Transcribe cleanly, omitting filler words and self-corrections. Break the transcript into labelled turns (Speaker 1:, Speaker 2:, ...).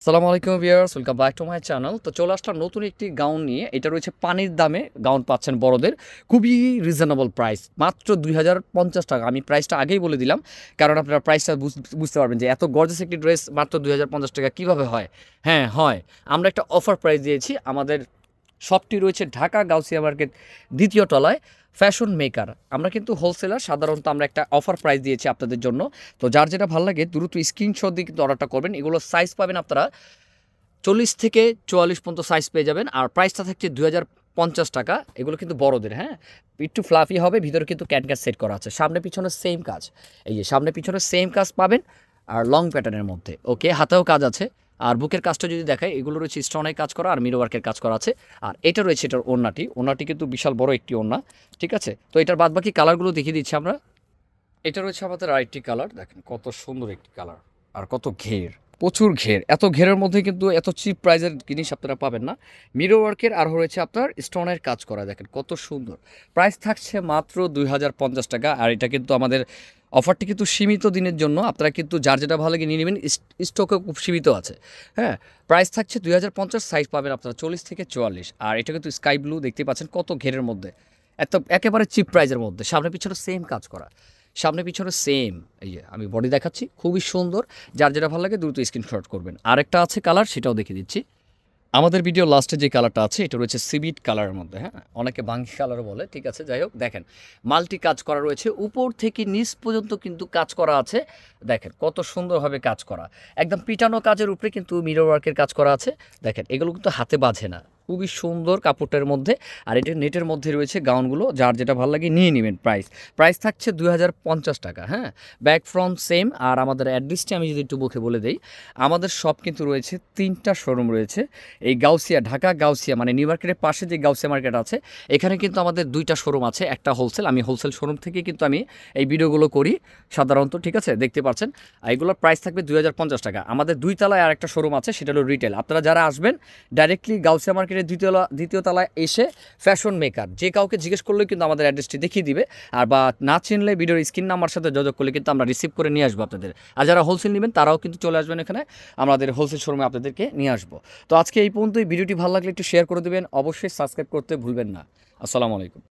Speaker 1: সালামু আলাইকুম viewers, welcome back to my channel. তো চলে আসলাম নতুন একটি গাউন নিয়ে। এটা রয়েছে পানির দামে গাউন পাচ্ছেন বড়দের, খুবই রিজনেবল প্রাইস, মাত্র 2050 টাকা। আমি প্রাইসটা আগেই বলে দিলাম, কারণ আপনারা প্রাইসটা বুঝতে পারবেন যে এত গর্জাস একটি ড্রেস মাত্র 2050 টাকা কীভাবে হয়। হ্যাঁ হয়, আমরা একটা অফার প্রাইস দিয়েছি। আমাদের শপটি রয়েছে ঢাকা গাউসিয়া মার্কেট দ্বিতীয় তলায়, ফ্যাশন মেকার। আমরা কিন্তু হোলসেলার, সাধারণত আমরা একটা অফার প্রাইস দিয়েছি আপনাদের জন্য। তো যার যেটা ভালো লাগে দ্রুত স্ক্রিনশট দিয়ে কিন্তু অর্ডারটা করবেন। এগুলো সাইজ পাবেন আপনারা 40 থেকে 44 পর্যন্ত সাইজ পেয়ে যাবেন। আর প্রাইসটা থাকছে 2050 টাকা। এগুলো কিন্তু বড়দের, হ্যাঁ, একটু ফ্লাফি হবে, ভিতরে কিন্তু ক্যানকাস সেট করা আছে। সামনে পিছনে সেম কাজ, এই যে সামনে পিছনে সেম কাজ পাবেন, আর লং প্যাটার্নের মধ্যে। ওকে, হাতেও কাজ আছে। আর বুকের কাজটা যদি দেখায়, এগুলো রয়েছে স্টোনের কাজ করা আর মিরো ওয়ার্কের কাজ করা আছে। আর এটা রয়েছে এটার ওড়নাটি কিন্তু বিশাল বড় একটি ওড়না, ঠিক আছে। তো এটার বাদবাকি কালারগুলো দেখিয়ে দিচ্ছি আমরা। এটা রয়েছে আমাদের আরেকটি কালার, দেখেন কত সুন্দর একটি কালার, আর কত ঘের, প্রচুর ঘের। এত ঘেরের মধ্যে কিন্তু এত চিপ প্রাইজের জিনিস আপনারা পাবেন না। মিরো ওয়ার্কের আর রয়েছে আপনার স্টোনের কাজ করা, দেখেন কত সুন্দর। প্রাইস থাকছে মাত্র 2050 টাকা। আর এটা কিন্তু আমাদের অফারটি কিন্তু সীমিত দিনের জন্য, আপনারা কিন্তু যার যেটা ভালো লাগে নিয়ে নেবেন, স্টকে খুব সীমিত আছে। হ্যাঁ, প্রাইস থাকছে 2050, সাইজ পাবেন আপনারা 40 থেকে 44। আর এটা কিন্তু স্কাই ব্লু, দেখতে পাচ্ছেন কত ঘেরের মধ্যে, এত একেবারে চিপ প্রাইজের মধ্যে। সামনে পিছনে সেম কাজ করা, সামনে পিছনে সেম। এই যে আমি বডি দেখাচ্ছি, খুবই সুন্দর। যার যেটা ভালো লাগে দ্রুত স্ক্রিনশট করবেন। আরেকটা আছে কালার, সেটাও দেখিয়ে দিচ্ছি। আমাদের ভিডিও লাস্টে যে কালারটা আছে, এটা রয়েছে সিবিট কালারের মধ্যে, হ্যাঁ, অনেকে বাঙ্গি কালারও বলে, ঠিক আছে। যাই হোক, দেখেন মাল্টি কাজ করা রয়েছে, উপর থেকে নিচ পর্যন্ত কিন্তু কাজ করা আছে। দেখেন কত সুন্দরভাবে কাজ করা, একদম পিটানো কাজের উপরে কিন্তু মিরর ওয়ার্কের কাজ করা আছে। দেখেন এগুলো কিন্তু হাতে বাঁধে না, খুবই সুন্দর কাপড়টার মধ্যে। আর এটা নেটের মধ্যে রয়েছে গাউনগুলো, যার যেটা ভালো লাগে নিয়ে নেবেন। প্রাইস থাকছে 2050 টাকা। হ্যাঁ, ব্যাক ফ্রন্ট সেম। আর আমাদের অ্যাড্রেসটি আমি যদি একটু মুখে বলে দিই, আমাদের শপ কিন্তু রয়েছে 3টা শোরুম রয়েছে। এই গাউসিয়া, ঢাকা গাউসিয়া মানে নিউ মার্কেটের পাশে যে গাউসিয়া মার্কেট আছে, এখানে কিন্তু আমাদের 2টা শোরুম আছে, একটা হোলসেল। আমি হোলসেল শোরুম থেকে কিন্তু আমি এই ভিডিওগুলো করি সাধারণত, ঠিক আছে, দেখতে পাচ্ছেন। এগুলোর প্রাইস থাকবে 2050 টাকা। আমাদের 2 তলায় আর একটা শোরুম আছে, সেটা হলো রিটেল। আপনারা যারা আসবেন ডাইরেক্টলি গাউসিয়া মার্কেটের দ্বিতীয় তলায় এসে ফ্যাশন মেকার, যে কাউকে জিজ্ঞেস করলেও কিন্তু আমাদের অ্যাড্রেসটি দেখিয়ে দিবে। আর বা না চিনলে ভিডিওর স্ক্রিন নাম্বার সাথে যোগাযোগ করলে কিন্তু আমরা রিসিভ করে নিয়ে আসবো আপনাদের। আর যারা হোলসেল নেবেন তারাও কিন্তু চলে আসবেন এখানে, আমাদের হোলসেল শোরুমে আপনাদেরকে নিয়ে আসবো। তো আজকে এই পর্যন্তই। ভিডিওটি ভালো লাগলে একটু শেয়ার করে দেবেন, অবশ্যই সাবস্ক্রাইব করতে ভুলবেন না। আসসালামু আলাইকুম।